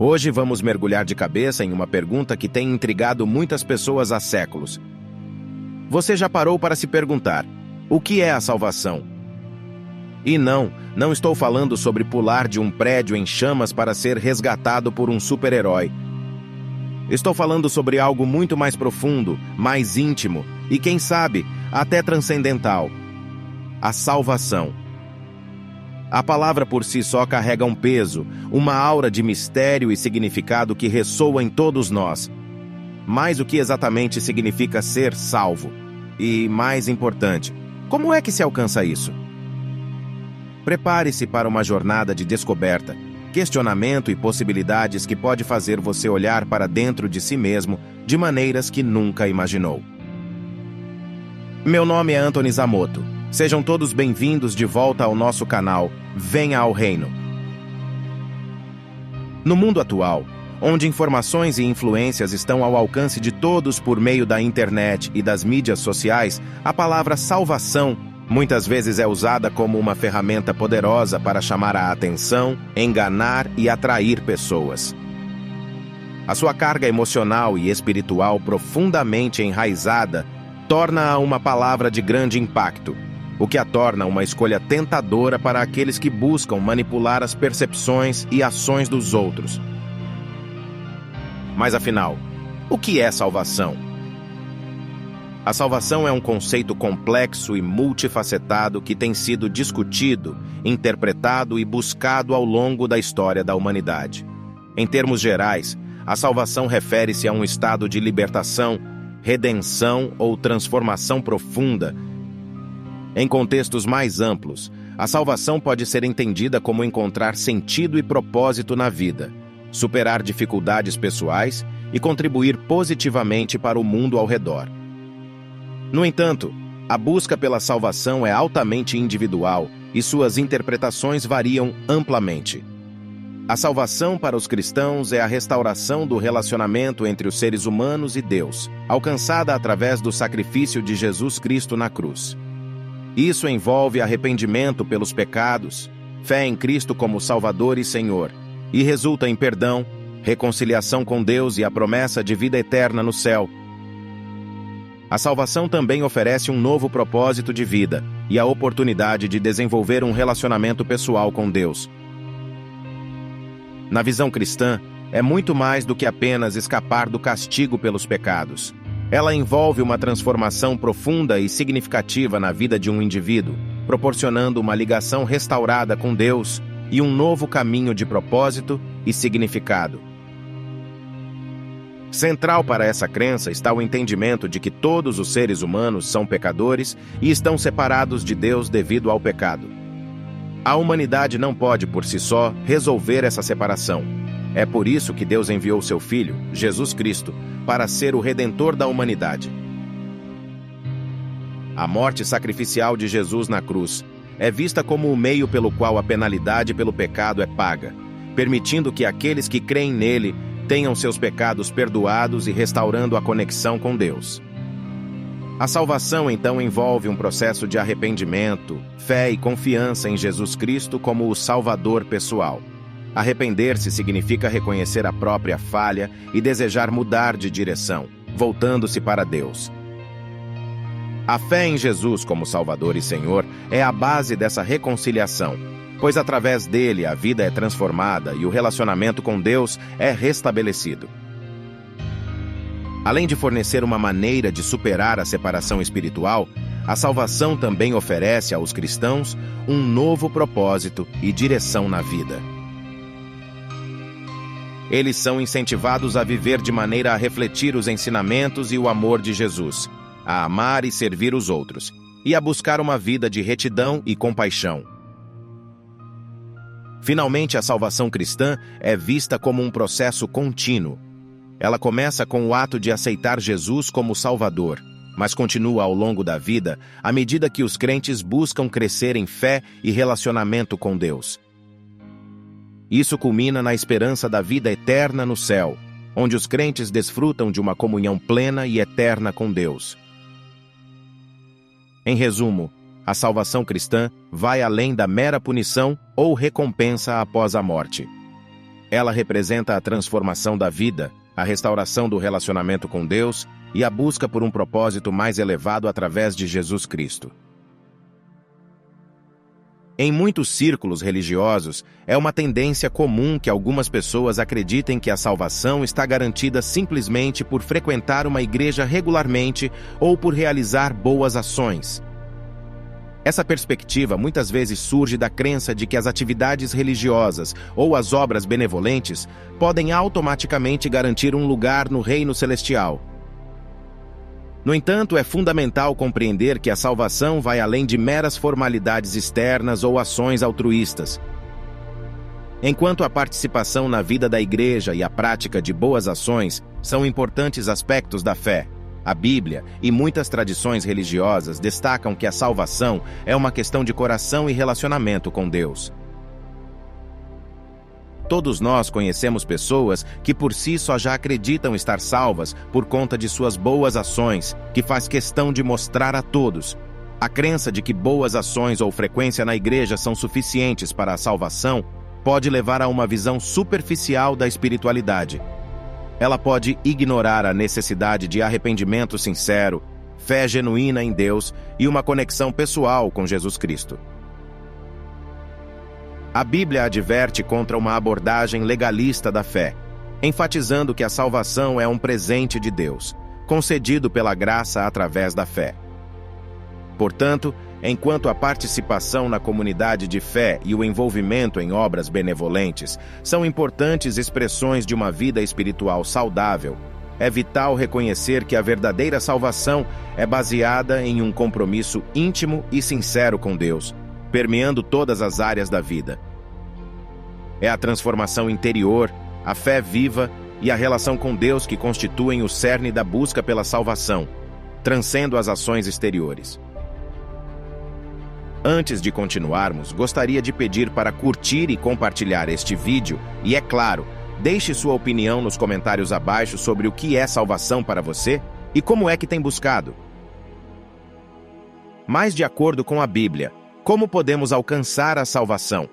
Hoje vamos mergulhar de cabeça em uma pergunta que tem intrigado muitas pessoas há séculos. Você já parou para se perguntar: o que é a salvação? E não estou falando sobre pular de um prédio em chamas para ser resgatado por um super-herói. Estou falando sobre algo muito mais profundo, mais íntimo e, quem sabe, até transcendental: a salvação. A palavra por si só carrega um peso, uma aura de mistério e significado que ressoa em todos nós. Mas o que exatamente significa ser salvo? E, mais importante, como é que se alcança isso? Prepare-se para uma jornada de descoberta, questionamento e possibilidades que pode fazer você olhar para dentro de si mesmo de maneiras que nunca imaginou. Meu nome é Anthony Zamoto. Sejam todos bem-vindos de volta ao nosso canal Venha ao Reino. No mundo atual, onde informações e influências estão ao alcance de todos por meio da internet e das mídias sociais, a palavra salvação muitas vezes é usada como uma ferramenta poderosa para chamar a atenção, enganar e atrair pessoas. A sua carga emocional e espiritual profundamente enraizada torna-a uma palavra de grande impacto, o que a torna uma escolha tentadora para aqueles que buscam manipular as percepções e ações dos outros. Mas afinal, o que é salvação? A salvação é um conceito complexo e multifacetado que tem sido discutido, interpretado e buscado ao longo da história da humanidade. Em termos gerais, a salvação refere-se a um estado de libertação, redenção ou transformação profunda. Em contextos mais amplos, a salvação pode ser entendida como encontrar sentido e propósito na vida, superar dificuldades pessoais e contribuir positivamente para o mundo ao redor. No entanto, a busca pela salvação é altamente individual e suas interpretações variam amplamente. A salvação para os cristãos é a restauração do relacionamento entre os seres humanos e Deus, alcançada através do sacrifício de Jesus Cristo na cruz. Isso envolve arrependimento pelos pecados, fé em Cristo como Salvador e Senhor, e resulta em perdão, reconciliação com Deus e a promessa de vida eterna no céu. A salvação também oferece um novo propósito de vida e a oportunidade de desenvolver um relacionamento pessoal com Deus. Na visão cristã, é muito mais do que apenas escapar do castigo pelos pecados. Ela envolve uma transformação profunda e significativa na vida de um indivíduo, proporcionando uma ligação restaurada com Deus e um novo caminho de propósito e significado. Central para essa crença está o entendimento de que todos os seres humanos são pecadores e estão separados de Deus devido ao pecado. A humanidade não pode, por si só, resolver essa separação. É por isso que Deus enviou seu Filho, Jesus Cristo, para ser o Redentor da humanidade. A morte sacrificial de Jesus na cruz é vista como o meio pelo qual a penalidade pelo pecado é paga, permitindo que aqueles que creem nele tenham seus pecados perdoados e restaurando a conexão com Deus. A salvação, então, envolve um processo de arrependimento, fé e confiança em Jesus Cristo como o Salvador pessoal. Arrepender-se significa reconhecer a própria falha e desejar mudar de direção, voltando-se para Deus. A fé em Jesus como Salvador e Senhor é a base dessa reconciliação, pois através dele a vida é transformada e o relacionamento com Deus é restabelecido. Além de fornecer uma maneira de superar a separação espiritual, a salvação também oferece aos cristãos um novo propósito e direção na vida. Eles são incentivados a viver de maneira a refletir os ensinamentos e o amor de Jesus, a amar e servir os outros, e a buscar uma vida de retidão e compaixão. Finalmente, a salvação cristã é vista como um processo contínuo. Ela começa com o ato de aceitar Jesus como Salvador, mas continua ao longo da vida à medida que os crentes buscam crescer em fé e relacionamento com Deus. Isso culmina na esperança da vida eterna no céu, onde os crentes desfrutam de uma comunhão plena e eterna com Deus. Em resumo, a salvação cristã vai além da mera punição ou recompensa após a morte. Ela representa a transformação da vida, a restauração do relacionamento com Deus e a busca por um propósito mais elevado através de Jesus Cristo. Em muitos círculos religiosos, é uma tendência comum que algumas pessoas acreditem que a salvação está garantida simplesmente por frequentar uma igreja regularmente ou por realizar boas ações. Essa perspectiva muitas vezes surge da crença de que as atividades religiosas ou as obras benevolentes podem automaticamente garantir um lugar no reino celestial. No entanto, é fundamental compreender que a salvação vai além de meras formalidades externas ou ações altruístas. Enquanto a participação na vida da igreja e a prática de boas ações são importantes aspectos da fé, a Bíblia e muitas tradições religiosas destacam que a salvação é uma questão de coração e relacionamento com Deus. Todos nós conhecemos pessoas que por si só já acreditam estar salvas por conta de suas boas ações, que faz questão de mostrar a todos. A crença de que boas ações ou frequência na igreja são suficientes para a salvação pode levar a uma visão superficial da espiritualidade. Ela pode ignorar a necessidade de arrependimento sincero, fé genuína em Deus e uma conexão pessoal com Jesus Cristo. A Bíblia adverte contra uma abordagem legalista da fé, enfatizando que a salvação é um presente de Deus, concedido pela graça através da fé. Portanto, enquanto a participação na comunidade de fé e o envolvimento em obras benevolentes são importantes expressões de uma vida espiritual saudável, é vital reconhecer que a verdadeira salvação é baseada em um compromisso íntimo e sincero com Deus, permeando todas as áreas da vida. É a transformação interior, a fé viva e a relação com Deus que constituem o cerne da busca pela salvação, transcendendo as ações exteriores. Antes de continuarmos, gostaria de pedir para curtir e compartilhar este vídeo e, é claro, deixe sua opinião nos comentários abaixo sobre o que é salvação para você e como é que tem buscado. Mas, de acordo com a Bíblia, como podemos alcançar a salvação?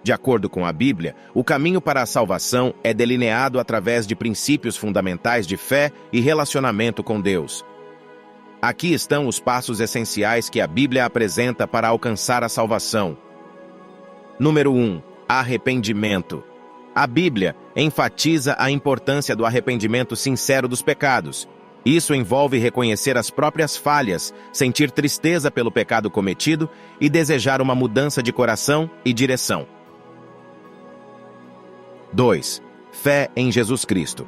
De acordo com a Bíblia, o caminho para a salvação é delineado através de princípios fundamentais de fé e relacionamento com Deus. Aqui estão os passos essenciais que a Bíblia apresenta para alcançar a salvação. Número 1. Arrependimento. A Bíblia enfatiza a importância do arrependimento sincero dos pecados. Isso envolve reconhecer as próprias falhas, sentir tristeza pelo pecado cometido e desejar uma mudança de coração e direção. 2. Fé em Jesus Cristo.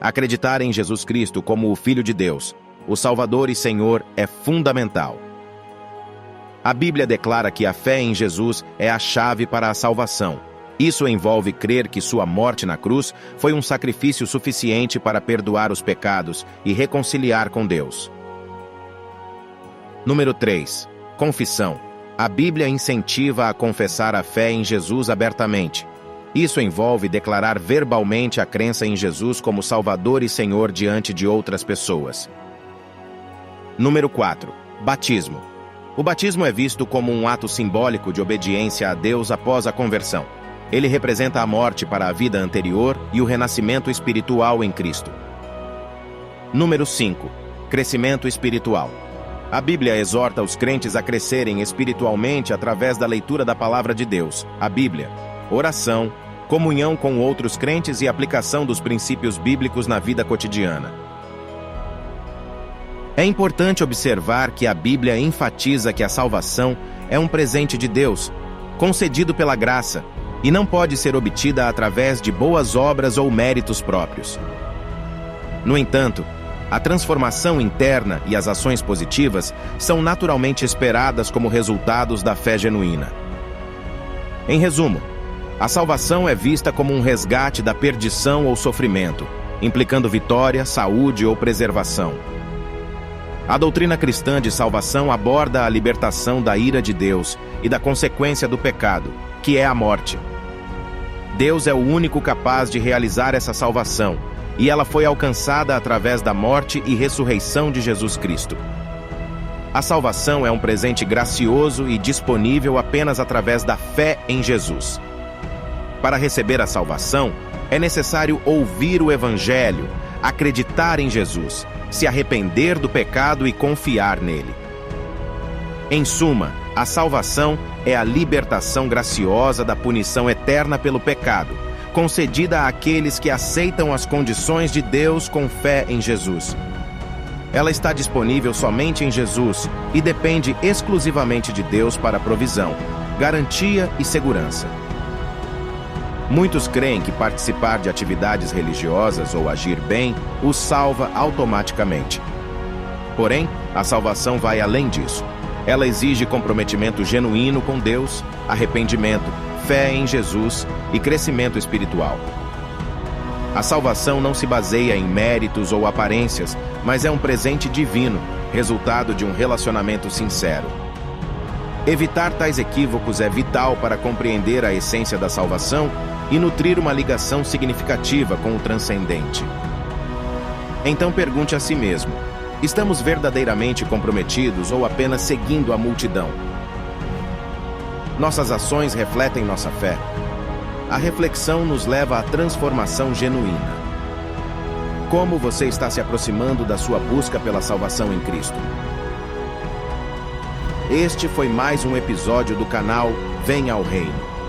Acreditar em Jesus Cristo como o Filho de Deus, o Salvador e Senhor, é fundamental. A Bíblia declara que a fé em Jesus é a chave para a salvação. Isso envolve crer que sua morte na cruz foi um sacrifício suficiente para perdoar os pecados e reconciliar com Deus. Número 3. Confissão. A Bíblia incentiva a confessar a fé em Jesus abertamente. Isso envolve declarar verbalmente a crença em Jesus como Salvador e Senhor diante de outras pessoas. Número 4. Batismo. O batismo é visto como um ato simbólico de obediência a Deus após a conversão. Ele representa a morte para a vida anterior e o renascimento espiritual em Cristo. Número 5. Crescimento espiritual. A Bíblia exorta os crentes a crescerem espiritualmente através da leitura da Palavra de Deus, a Bíblia, oração, comunhão com outros crentes e aplicação dos princípios bíblicos na vida cotidiana. É importante observar que a Bíblia enfatiza que a salvação é um presente de Deus, concedido pela graça, e não pode ser obtida através de boas obras ou méritos próprios. No entanto, a transformação interna e as ações positivas são naturalmente esperadas como resultados da fé genuína. Em resumo, a salvação é vista como um resgate da perdição ou sofrimento, implicando vitória, saúde ou preservação. A doutrina cristã de salvação aborda a libertação da ira de Deus e da consequência do pecado, que é a morte. Deus é o único capaz de realizar essa salvação, e ela foi alcançada através da morte e ressurreição de Jesus Cristo. A salvação é um presente gracioso e disponível apenas através da fé em Jesus. Para receber a salvação, é necessário ouvir o Evangelho, acreditar em Jesus, se arrepender do pecado e confiar nele. Em suma, a salvação é a libertação graciosa da punição eterna pelo pecado, concedida àqueles que aceitam as condições de Deus com fé em Jesus. Ela está disponível somente em Jesus e depende exclusivamente de Deus para provisão, garantia e segurança. Muitos creem que participar de atividades religiosas ou agir bem os salva automaticamente. Porém, a salvação vai além disso. Ela exige comprometimento genuíno com Deus, arrependimento, fé em Jesus e crescimento espiritual. A salvação não se baseia em méritos ou aparências, mas é um presente divino, resultado de um relacionamento sincero. Evitar tais equívocos é vital para compreender a essência da salvação e nutrir uma ligação significativa com o transcendente. Então pergunte a si mesmo: estamos verdadeiramente comprometidos ou apenas seguindo a multidão? Nossas ações refletem nossa fé. A reflexão nos leva à transformação genuína. Como você está se aproximando da sua busca pela salvação em Cristo? Este foi mais um episódio do canal Venha ao Reino.